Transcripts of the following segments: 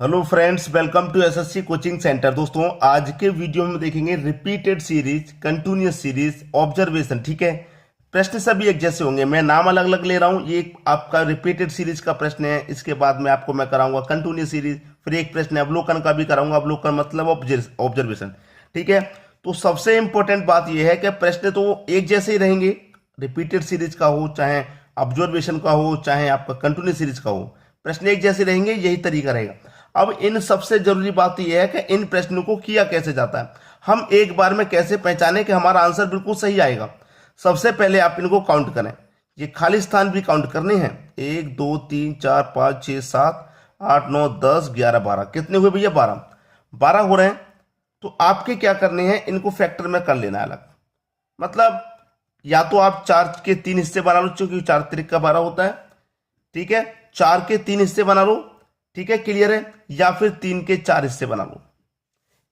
Hello friends, welcome to SSC coaching centre. दोस्तों, आज के वीडियो में देखेंगे repeated series, continuous series, observation. ठीक है, प्रश्न सभी एक जैसे होंगे, मैं नाम अलग अलग ले रहा हूं। ये आपका रिपीटेड सीरीज का प्रश्न है, इसके बाद में आपको मैं कराऊंगा कंटिन्यूअस सीरीज, फिर एक प्रश्न अवलोकन का भी कराऊंगा। अवलोकन मतलब ऑब्जर्वेशन। ठीक है, तो सबसे इंपॉर्टेंट बात यह है कि प्रश्न तो एक जैसे ही रहेंगे, रिपीटेड सीरीज का हो, चाहे ऑब्जर्वेशन का हो, चाहे आपका कंटिन्यूअस सीरीज का हो, प्रश्न एक जैसे रहेंगे, यही तरीका रहेगा। अब इन सबसे जरूरी बात यह है कि इन प्रश्नों को किया कैसे जाता है, हम एक बार में कैसे पहचाने कि हमारा आंसर बिल्कुल सही आएगा। सबसे पहले आप इनको काउंट करें, ये खाली स्थान भी काउंट करने हैं। 1 2 3 4 5 6 7 8 9 10 11 12, कितने हुए भैया? 12। 12 हो रहे हैं, तो आपके क्या करने हैं, इनको फैक्टर में कर लेना है अलग। मतलब या तो आप 4 के 3 हिस्से बना लो, क्योंकि 4 त्रिक का 12 होता है। ठीक है, 4 के 3 हिस्से बना लो। ठीक है, क्लियर है? या फिर 3 के 4 हिस्से बना लो।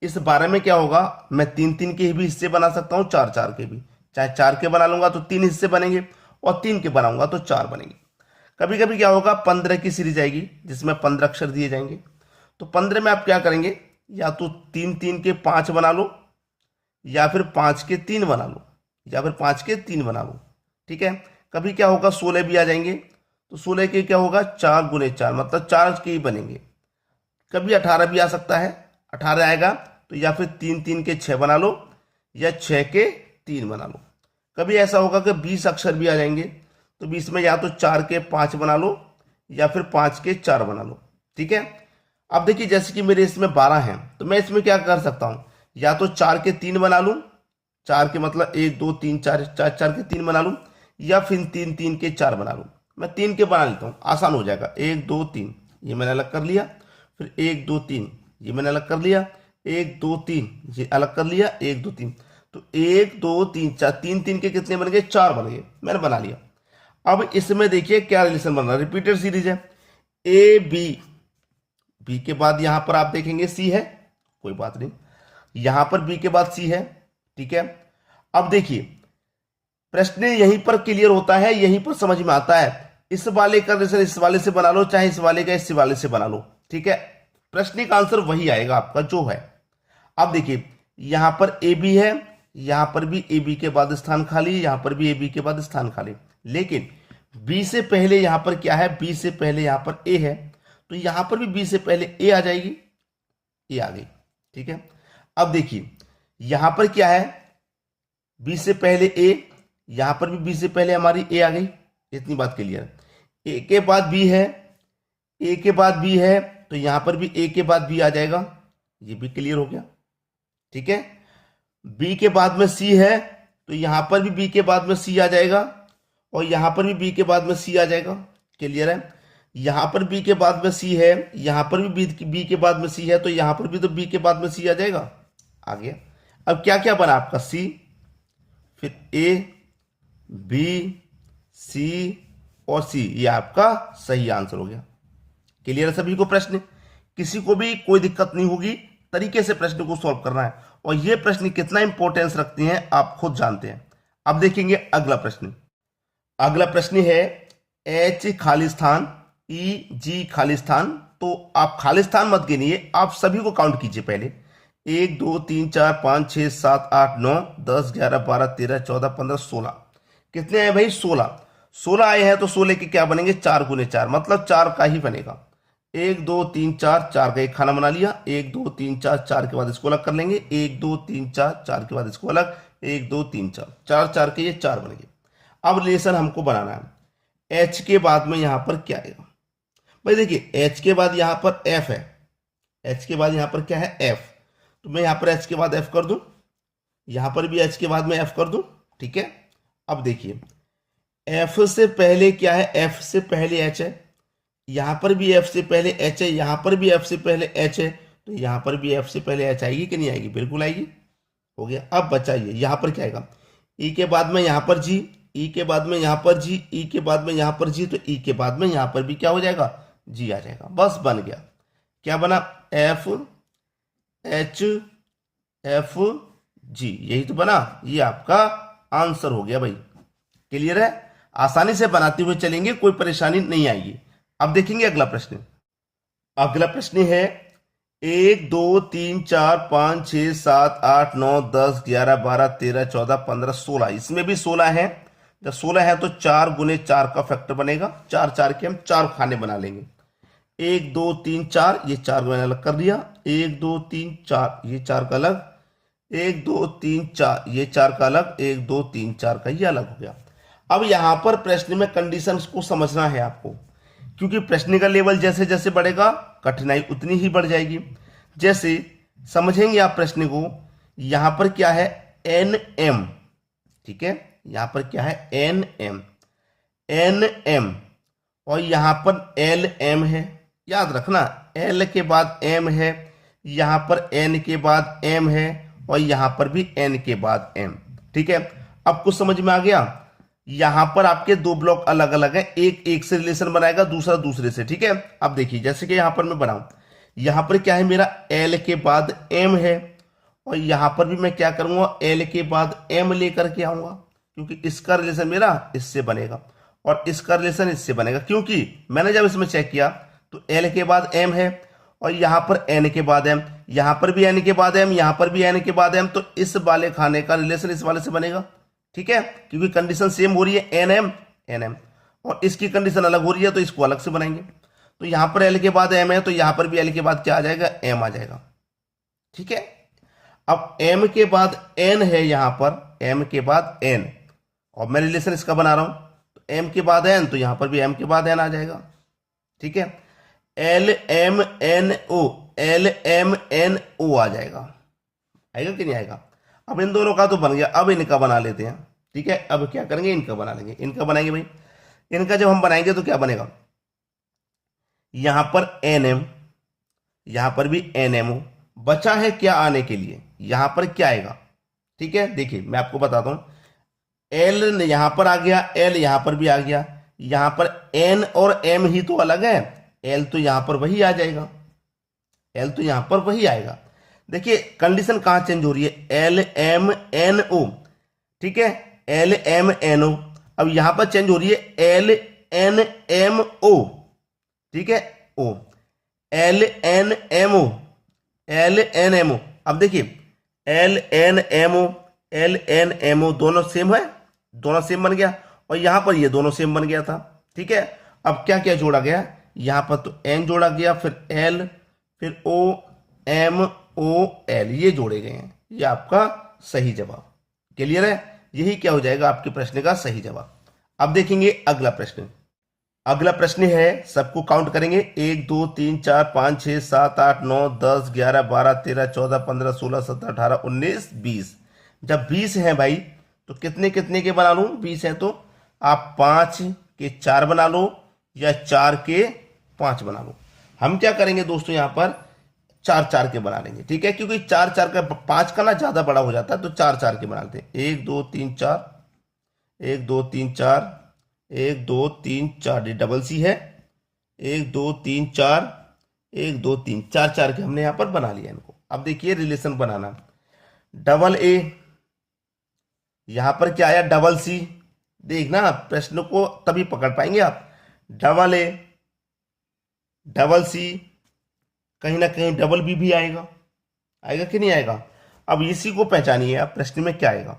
इस 12 में क्या होगा, मैं 3 के भी हिस्से बना सकता हूं, 4 के भी। चाहे 4 के बना लूंगा तो 3 हिस्से बनेंगे, और 3 के बनाऊंगा तो 4 बनेंगे। कभी कभी क्या होगा, 15 की सीरीज आएगी जिसमें 15 अक्षर दिए जाएंगे। तो 15 में आप क्या करेंगे, या तो 3 के 5 बना लो, या फिर 5 के 3 बना लो, या फिर 5 के 3 बना लो। ठीक है, कभी क्या होगा, 16 भी आ जाएंगे, तो 16 के क्या होगा, 4 गुने 4, मतलब 4 के ही बनेंगे। कभी 18 भी आ सकता है, 18 आएगा तो या फिर 3 के 6 बना लो, या 6 के 3 बना लो। कभी ऐसा होगा कि 20 अक्षर भी आ जाएंगे, तो 20 में या तो 4 के 5 बना लो, या फिर 5 के 4 बना लो। ठीक है, अब देखिए, जैसे कि मेरे इसमें 12 हैं, तो मैं इसमें क्या कर सकता हूं, या तो 4 के 3 बना लूं, 4 के मतलब 1 2 3 4, 4 के 3 बना लूं, या फिर 3 के 4 बना लूं। मैं 3 के बना लेता हूं, आसान हो जाएगा। 1 2 3 ये मैंने अलग कर लिया, फिर 1 2 3 ये मैंने अलग कर लिया, 1 2 3 ये अलग कर लिया, 1 2 3। तो 1 2 3 4, 3 के कितने बन गए? 4 बन गए, मैंने बना लिया। अब इसमें देखिए क्या रिलेशन बन रहा है, रिपीटेड सीरीज है। ए बी, बी के बाद यहां पर आप देखेंगे सी है, कोई बात नहीं, यहां पर बी के बाद सी है। ठीक है, अब देखिए, प्रश्न यहीं पर क्लियर होता है, यहीं पर समझ में आता है। इस वाले का रिलेशन इस वाले से बना लो, चाहे इस वाले का इस वाले से बना लो। ठीक है, प्रश्न का आंसर वही आएगा आपका जो है। अब देखिए, यहां पर ए बी है, यहां पर भी ए बी के बाद स्थान खाली, यहां पर भी ए बी के बाद स्थान खाली, लेकिन बी से पहले यहां पर क्या है, बी से पहले यहां पर ए है, तो यहां पर भी बी से पहले ए आ जाएगी, ए आ गई। ठीक है, अब देखिए, यहां पर क्या है, बी से पहले ए, यहां पर भी बी से पहले हमारी ए आ गई। इतनी बात क्लियर। ए के बाद बी है, ए के बाद बी है, तो यहां पर भी ए के बाद बी आ जाएगा, ये भी क्लियर हो गया। ठीक है, बी के बाद में सी है, तो यहां पर भी बी के बाद में सी आ जाएगा, और यहां पर भी बी के बाद में सी आ जाएगा। क्लियर है? यहां पर बी के बाद में सी है, यहां पर भी बी के बाद में सी है, तो यहां पर भी तो बी के बाद में सी आ जाएगा। आ गया। अब क्या क्या बना आपका, सी, फिर ए बी सी और सी, ये आपका सही आंसर हो गया। क्लियर है सभी को? प्रश्न किसी को भी कोई दिक्कत नहीं होगी, तरीके से प्रश्न को सॉल्व करना है, और ये प्रश्न कितना इंपॉर्टेंस रखते हैं आप खुद जानते हैं। अब देखेंगे अगला प्रश्न। अगला प्रश्न है एच खाली स्थान, ई जी खाली स्थान। तो आप खाली स्थान मत गिनिए, आप सभी को काउंट कीजिए पहले। 1 2 3 4 5 6 7 8 9 10 11 12 13 14 15 16, कितने आए भाई? 16। 16 आए हैं, तो 16 के क्या बनेंगे? 4 गुने 4, मतलब 4 का ही बनेगा। 1 2 3 4, 4 का एक खाना बना लिया। 1 2 3 4, 4 के बाद इसको अलग कर लेंगे। 1 2 3 4, 4 के बाद इसको अलग। 1 2 3 4, 4 4 के ये 4 बन गए। अब रिलेशन हमको बनाना है। एच के बाद में यहां पर क्या आएगा भाई? देखिए, एच के बाद यहां पर एफ है, एच के बाद यहां पर क्या है? एफ। तो मैं यहां पर एच के बाद एफ कर दूं, यहां पर भी एच के बाद में एफ कर दूं। ठीक है, अब देखिए, एफ से पहले क्या है? एफ से पहले एच है, यहां पर भी एफ से पहले एच है, यहां पर भी एफ से पहले एच है, तो यहां पर भी एफ से पहले एच आएगी कि नहीं आएगी? बिल्कुल आएगी। हो गया। अब बचाइए, यहां पर क्या आएगा? ई के बाद में यहां पर जी, ई के बाद में यहां पर जी, ई के बाद में यहां पर जी, तो ई के बाद में यहां पर भी क्या हो जाएगा? जी आ जाएगा। बस बन गया। क्या बना? एफ एच एफ जी, यही तो बना। ये आपका आंसर हो गया भाई। क्लियर है? आसानी से बनाते हुए चलेंगे, कोई परेशानी नहीं आएगी। अब देखेंगे अगला प्रश्न। अगला प्रश्न है 1 2 3 4 5 6 7 8 9 10 11 12 13 14 15 16, इसमें भी 16 है। जब 16 है तो 4 × 4 का फैक्टर बनेगा, 4 के हम 4 खाने बना लेंगे। 1 2 3 4, ये 4 मैंने अलग कर दिया। 1 2 3 4, ये 4 का अलग। 1 2 3 4, ये 4 का अलग। 1 2 3 4 का ये अलग हो गया। अब यहां पर प्रश्न में कंडीशंस को समझना है आपको, क्योंकि प्रश्न का लेवल जैसे जैसे बढ़ेगा कठिनाई उतनी ही बढ़ जाएगी। जैसे समझेंगे आप प्रश्न को, यहां पर क्या है एन एम, ठीक है, यहां पर क्या है एन एम और यहां पर एल एम है। याद रखना एल के बाद एम है, यहां पर एन के बाद एम है और यहां पर भी एन के बाद एम, ठीक है। अब कुछ समझ में आ गया। यहां पर आपके दो ब्लॉक अलग अलग हैं, एक से रिलेशन बनाएगा, दूसरा दूसरे से, ठीक है। अब देखिए जैसे कि यहां पर मैं बनाऊं, यहां पर क्या है मेरा एल के बाद एम है और यहां पर भी मैं क्या करूंगा एल के बाद एम लेकर के आऊंगा, क्योंकि इसका रिलेशन मेरा इससे बनेगा और इसका रिलेशन इससे बनेगा। क्योंकि मैंने जब इसमें चेक किया तो एल के बाद एम है और यहां पर एन के बाद एम, यहां पर भी एन के बाद एम, यहां पर भी एन के बाद एम, तो इस वाले खाने का रिलेशन इस वाले से बनेगा, ठीक है। क्योंकि कंडीशन सेम हो रही है एन एम और इसकी कंडीशन अलग हो रही है तो इसको अलग से बनाएंगे। तो यहां पर एल के बाद एम है तो यहां पर भी एल के बाद क्या आ जाएगा एम आ जाएगा, ठीक है। अब एम के बाद एन है, यहां पर एम के बाद एन और मैं रिलेशन इसका बना रहा हूं, तो एम के बाद एन तो यहां पर भी एम के बाद एन आ जाएगा, ठीक है। एल एम एन ओ आ जाएगा, आएगा कि नहीं आएगा। अब इन दोनों का तो बन गया, अब इनका बना लेते हैं, ठीक है। अब क्या करेंगे इनका बना लेंगे, इनका बनाएंगे भाई। इनका जब हम बनाएंगे तो क्या बनेगा, यहां पर एन एम, यहां पर भी एन एम ओ, बचा है क्या आने के लिए, यहां पर क्या आएगा, ठीक है। देखिए मैं आपको बताता हूं, एल यहां पर आ गया, एल यहां पर भी आ गया, यहां पर एन और एम ही तो अलग है, एल तो यहां पर वही आ जाएगा, एल तो यहां पर वही आएगा। देखिए कंडीशन कहां चेंज हो रही है, एल एम एन ओ, ठीक है, एल एम एन ओ। अब यहां पर चेंज हो रही है एल एन एम ओ, ठीक है, O L N M O, L N M O. अब देखिए L N M O, L N M O दोनों सेम है, दोनों सेम बन गया और यहां पर ये दोनों सेम बन गया था, ठीक है। अब क्या क्या जोड़ा गया, यहां पर तो एन जोड़ा गया, फिर एल, फिर ओ एम ओ एल, ये जोड़े गए हैं। ये आपका सही जवाब, क्लियर है। यही क्या हो जाएगा आपके प्रश्न का सही जवाब। अब देखेंगे अगला प्रश्न। अगला प्रश्न है, सबको काउंट करेंगे, 1 2 3 4 5 6 7 8 9 10 11 12 13 14 15 16 17 18 19 20। जब 20 है भाई तो कितने कितने के बना लूं, 20 है तो आप 5 के 4 बना लो या 4 के 5 बना लो। हम क्या करेंगे दोस्तों, यहां पर 4 के बना लेंगे, ठीक है। क्योंकि 4 का 5 का ना ज्यादा बड़ा हो जाता है तो 4 के बना लेते हैं। 1 2 3 4, 1 2 3 4, 1 2 3 4, ये डबल सी है। 1 2 3 4, 1 2 3 4 के हमने यहां पर बना लिया इनको। अब देखिए रिलेशन बनाना, डबल ए, यहां पर क्या आया डबल सी, देखना प्रश्न को तभी पकड़ पाएंगे आप। डबल ए, डबल सी, कहीं ना कहीं डबल बी भी आएगा, आएगा कि नहीं आएगा। अब इसी को पहचानिए आप, प्रश्न में क्या आएगा,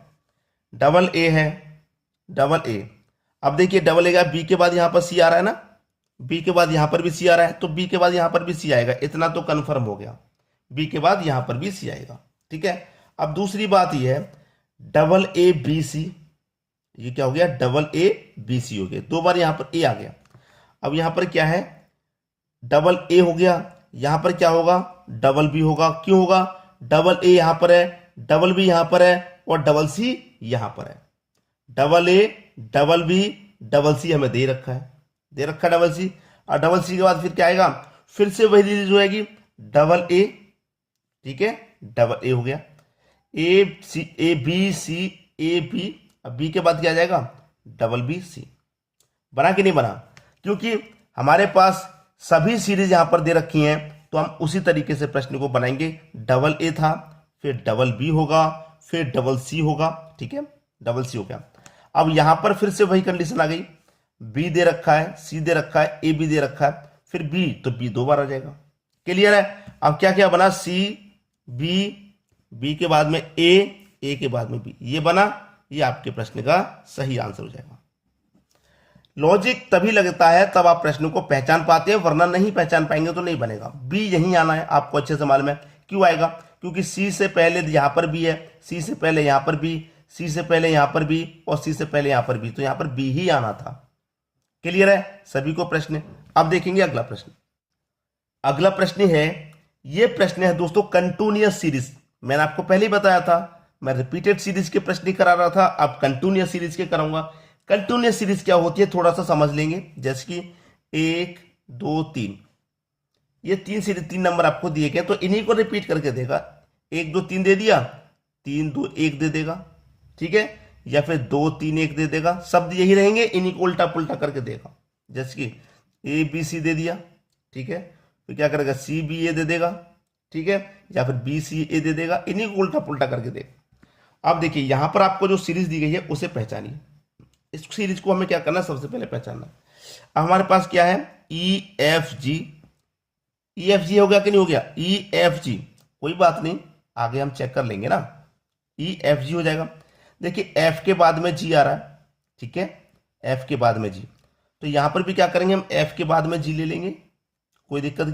डबल ए है, डबल ए। अब देखिए डबल ए का बी के बाद यहां पर सी आ रहा है ना, बी के बाद यहां पर भी सी आ रहा है, तो बी के बाद यहां पर भी सी आएगा, इतना तो कंफर्म हो गया, बी के बाद यहां पर भी सी आएगा, ठीक है। अब दूसरी बात यह है डबल ए बी सी, ये क्या हो गया डबल ए बी सी हो गया, 2 बार यहां पर ए आ गया। अब यहां पर क्या है डबल ए हो गया, यहां पर क्या होगा डबल बी होगा, क्यों होगा, डबल ए यहां पर है, डबल बी यहां पर है और डबल सी यहां पर है। Double A double B double C हमें दे रखा है, दे रखा है डबल सी, और डबल सी के बाद फिर क्या आएगा, फिर से वही रिलीज हो जाएगी डबल ए, ठीक है, डबल ए हो गया, A C A B C A B, अब बी के बाद क्या आ जाएगा डबल बी सी। बना कि नहीं बना, क्योंकि हमारे पास सभी सीरीज यहां पर दे रखी हैं तो हम उसी तरीके से प्रश्न को बनाएंगे। डबल ए था, फिर डबल बी होगा, फिर डबल सी होगा, ठीक है, डबल सी हो गया। अब यहां पर फिर से वही कंडीशन आ गई, बी दे रखा है, सी दे रखा है, ए बी दे रखा है, फिर बी, तो बी 2 बार आ जाएगा, क्लियर है। अब क्या क्या बना, सी बी, बी के बाद में ए के बाद में बी, ये बना, ये आपके प्रश्न का सही आंसर हो जाएगा। लॉजिक तभी लगता है तब आप प्रश्न को पहचान पाते हैं, वरना नहीं पहचान पाएंगे तो नहीं बनेगा। बी यहीं आना है, आपको अच्छे से मालूम है क्यों आएगा, क्योंकि सी से पहले यहां पर बी है, सी से पहले यहां पर बी, सी से पहले यहां पर बी और सी से पहले यहां पर बी, तो यहां पर बी ही आना था। क्लियर है सभी को प्रश्न। अब देखेंगे अगला प्रश्न। अगला प्रश्न है, ये प्रश्न है दोस्तों कंटिन्यूअस सीरीज। मैंने आपको पहले ही बताया था मैं रिपीटेड सीरीज के प्रश्न करा रहा था, अब कंटिन्यूअस सीरीज के कराऊंगा। कंटिन्यूअस सीरीज क्या होती है थोड़ा सा समझ लेंगे, जैसे कि 1 2 3, ये तीन नंबर आपको दिए गए, तो इन्हीं को रिपीट करके देगा। 1 2 3 दे दिया, 3 2 1 दे देगा, ठीक है, या फिर 2 3 1 दे देगा, शब्द यही रहेंगे, इन्हीं को उल्टा पुल्टा करके देगा। जैसे कि ए बी सी दे दिया, ठीक है, तो क्या करेगा, सी बी ए दे देगा, ठीक है, या फिर बी सी ए दे देगा, इन्हीं को उल्टा पुल्टा करके देगा। अब देखिए यहां पर आपको जो सीरीज दी गई है उसे पहचानिए। इस सीरीज को हमें क्या करना है, सबसे पहले पहचानना। अब हमारे पास क्या है, E F G, E F G हो गया कि नहीं हो गया, ई एफ जी, कोई बात नहीं, आगे हम चेक कर लेंगे ना, ई एफ जी हो जाएगा। देखिए एफ के बाद में जी आ रहा है, ठीक है, एफ के बाद में जी, तो यहां पर भी क्या करेंगे, हम एफ के बाद में जी ले लेंगे। कोई दिक्कत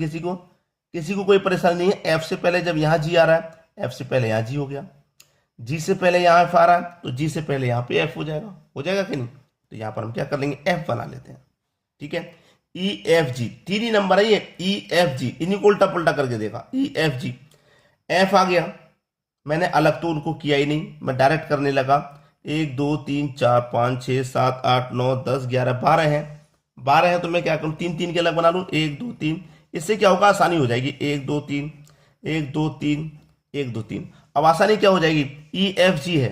किसी को कोई परेशानी नहीं है। एफ से पहले जब यहां जी आ रहा है, एफ से पहले यहां जी हो गया, जी से पहले यहां एफ आ रहा है, तो जी से पहले यहां पे एफ हो जाएगा कि नहीं, तो यहां पर हम क्या कर लेंगे, एफ बना लेते हैं, ठीक है। ई एफ जी तीन ही नंबर है ये, ई एफ जी, इन्हीं को उल्टा पुल्टा करके देखा, ई एफ जी, एफ आ गया, मैंने अलग तो उनको किया ही नहीं, मैं डायरेक्ट करने लगा। 1 2 3 4 5 6 7 8 9 10 11 12 है, 12 है, तो मैं क्या करूं, 3 3 के अलग बना लूं, 1 2 3, इससे क्या होगा, आसानी हो जाएगी, 1 2 3 1 2 3 1 2 3। अब आसानी क्या हो जाएगी, ई एफ जी है,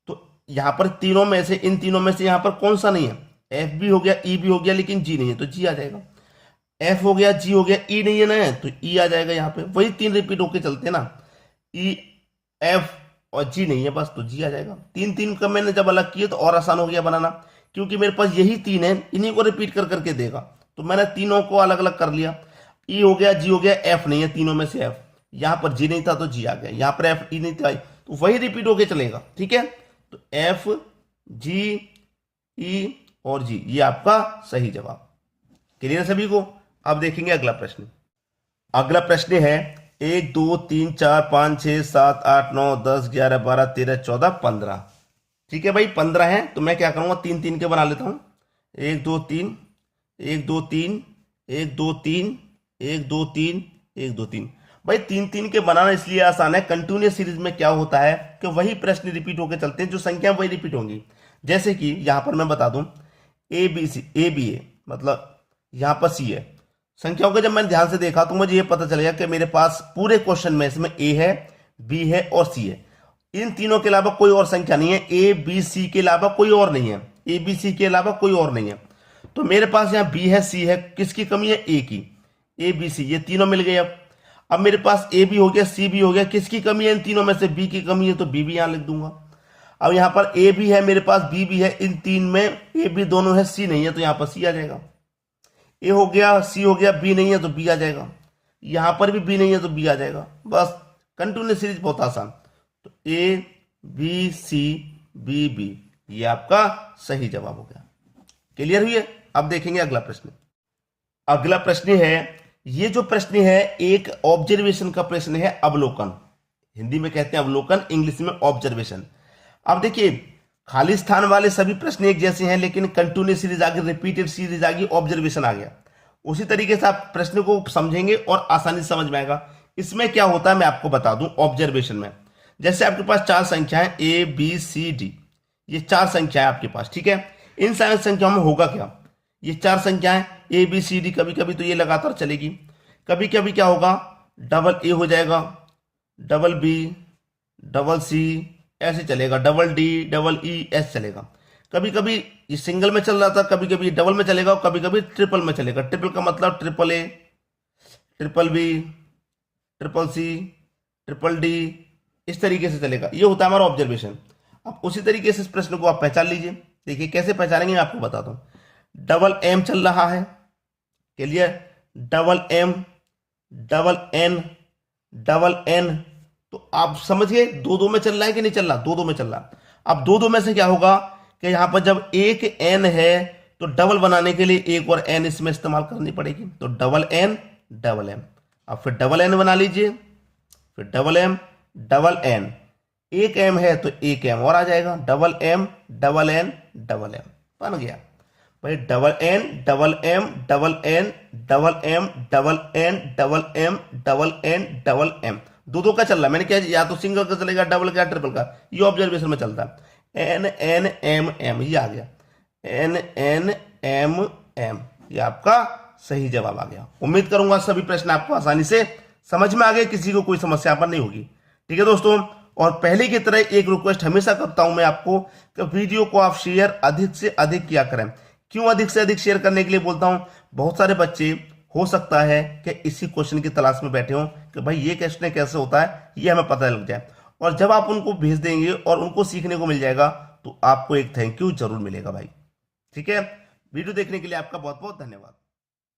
तो यहां पर तीनों में से, इन तीनों में से यहां पर कौन सा नहीं है, एफ भी हो गया, ई भी हो गया, लेकिन जी नहीं है, तो जी आ जाएगा। एफ हो गया, जी हो गया, ई नहीं है ना, तो ई आ जाएगा। यहां पे वही 3 रिपीट होके चलते हैं ना, ई एफ और जी नहीं है, बस, तो जी आ जाएगा। 3 3 का मैंने जब अलग किए तो और आसान हो गया बनाना, क्योंकि मेरे पास यही 3 है, इन्हीं को रिपीट कर करके देगा, तो मैंने तीनों को अलग अलग कर लिया। ई हो गया, जी हो गया, एफ नहीं है, तीनों में से एफ, यहां पर जी नहीं था तो जी आ गया, यहां पर एफ ई नहीं था, तो वही रिपीट होके चलेगा, ठीक है। तो एफ जी ई और जी, ये आपका सही जवाब। क्लियर है सभी को। अब देखेंगे अगला प्रश्न। अगला प्रश्न है 1 2 3 4 5 6 7 8 9 10 11 12 13 14 15, ठीक है भाई, 15 है, तो मैं क्या करूंगा, 3 3 के बना लेता हूं, 1 2 3 1 2 3 1 2 3 1 2 3 1 2 3। भाई 3 3 के बनाना इसलिए आसान है, कंटिन्यूअस सीरीज में क्या होता है कि वही प्रश्न रिपीट होकर चलते हैं, जो संख्या वही रिपीट होंगी। जैसे कि यहां पर मैं बता दूं, ए बी सी, ए बी ए, मतलब यहां पर सी है, संख्याओं को जब मैंने ध्यान से देखा तो मुझे यह पता चलेगा कि मेरे पास पूरे क्वेश्चन में इसमें ए है, बी है और सी है, इन तीनों के अलावा कोई और संख्या नहीं है, ए बी सी के अलावा कोई और नहीं है, ए बी सी के अलावा कोई और नहीं है। तो मेरे पास यहाँ बी है, सी है, किसकी कमी है, ए की, ए बी सी, ये तीनों मिल गए। अब मेरे पास ए भी हो गया, सी भी हो गया, किसकी कमी है, इन तीनों में से बी की कमी है, तो बी भी यहां लिख दूंगा। अब यहां पर ए भी है मेरे पास, बी भी है, इन तीन में ए बी दोनों है, सी नहीं है, तो यहां पर सी आ जाएगा। ए हो गया, सी हो गया, बी नहीं है तो बी आ जाएगा, यहां पर भी बी नहीं है तो बी आ जाएगा, बस। कंटिन्यूअस सीरीज बहुत आसान, तो A B C B B, ये आपका सही जवाब हो गया। क्लियर हुई है। अब देखेंगे अगला प्रश्न। अगला प्रश्न है, ये जो प्रश्न है एक ऑब्जर्वेशन का प्रश्न है, अवलोकन, हिंदी में कहते हैं अवलोकन, इंग्लिश में ऑब्जर्वेशन। अब देखिए खाली स्थान वाले सभी प्रश्न एक जैसे हैं, लेकिन कंटिन्यूअस सीरीज आ गई, रिपीटेड सीरीज आ गई, ऑब्जर्वेशन आ गया, उसी तरीके से आप प्रश्न को समझेंगे और आसानी से समझ में आएगा। इसमें क्या होता है मैं आपको बता दूं, ऑब्जर्वेशन में जैसे आपके पास 4 संख्याएं ए बी सी डी, ये 4 संख्याएं आपके पास, ठीक है। इन सारी संख्याओं में होगा क्या, ये 4 संख्याएं ए बी सी डी, कभी कभी तो ये लगातार चलेगी, कभी कभी क्या होगा, डबल ए हो जाएगा, डबल बी, डबल सी, ऐसे चलेगा, double D, double E, S चलेगा। कभी कभी ये सिंगल में चल रहा था, कभी कभी डबल में चलेगा और कभी कभी ट्रिपल में चलेगा। ट्रिपल का मतलब triple A, triple B, triple C, triple D, इस तरीके से चलेगा। ये होता है हमारा ऑब्जर्वेशन। अब उसी तरीके से इस प्रश्न को आप पहचान लीजिए। देखिए कैसे पहचानेंगे मैं आपको बताता हूं। डबल एम चल रहा है, clear, double M, double N. तो आप समझ गए दो दो में चल रहा है कि नहीं चल रहा, दो दो में चल रहा। अब दो दो में से क्या होगा कि यहां पर जब एक एन है तो डबल बनाने के लिए एक और एन इसमें इस्तेमाल करनी पड़ेगी, तो डबल एन डबल एम। अब फिर डबल एन बना लीजिए, फिर डबल एम डबल एन, एक एम है तो एक एम और आ जाएगा, double M double N double M बन गया भाई। Double N double M double N double M double N double M double N double M. दो दो का चल रहा है, मैंने क्या या तो सिंगल का चलेगा, डबल का, ट्रिपल का, ये ऑब्जर्वेशन में चलता है। एन एन एम एम ये आ गया, एन एन एम एम, ये आपका सही जवाब आ गया। उम्मीद करूंगा सभी प्रश्न आपको आसानी से समझ में आ गए, किसी को कोई समस्या पर नहीं होगी। ठीक है दोस्तों, और पहले की तरह एक रिक्वेस्ट हमेशा करता हूं मैं आपको कि वीडियो को आप शेयर अधिक से अधिक किया करें। क्यों अधिक से अधिक शेयर करने के लिए बोलता हूं, बहुत सारे बच्चे हो सकता है कि इसी क्वेश्चन की तलाश में बैठे हों कि भाई ये क्वेश्चन कैसे होता है, ये हमें पता लग जाए। और जब आप उनको भेज देंगे और उनको सीखने को मिल जाएगा तो आपको एक थैंक यू जरूर मिलेगा भाई। ठीक है, वीडियो देखने के लिए आपका बहुत बहुत धन्यवाद।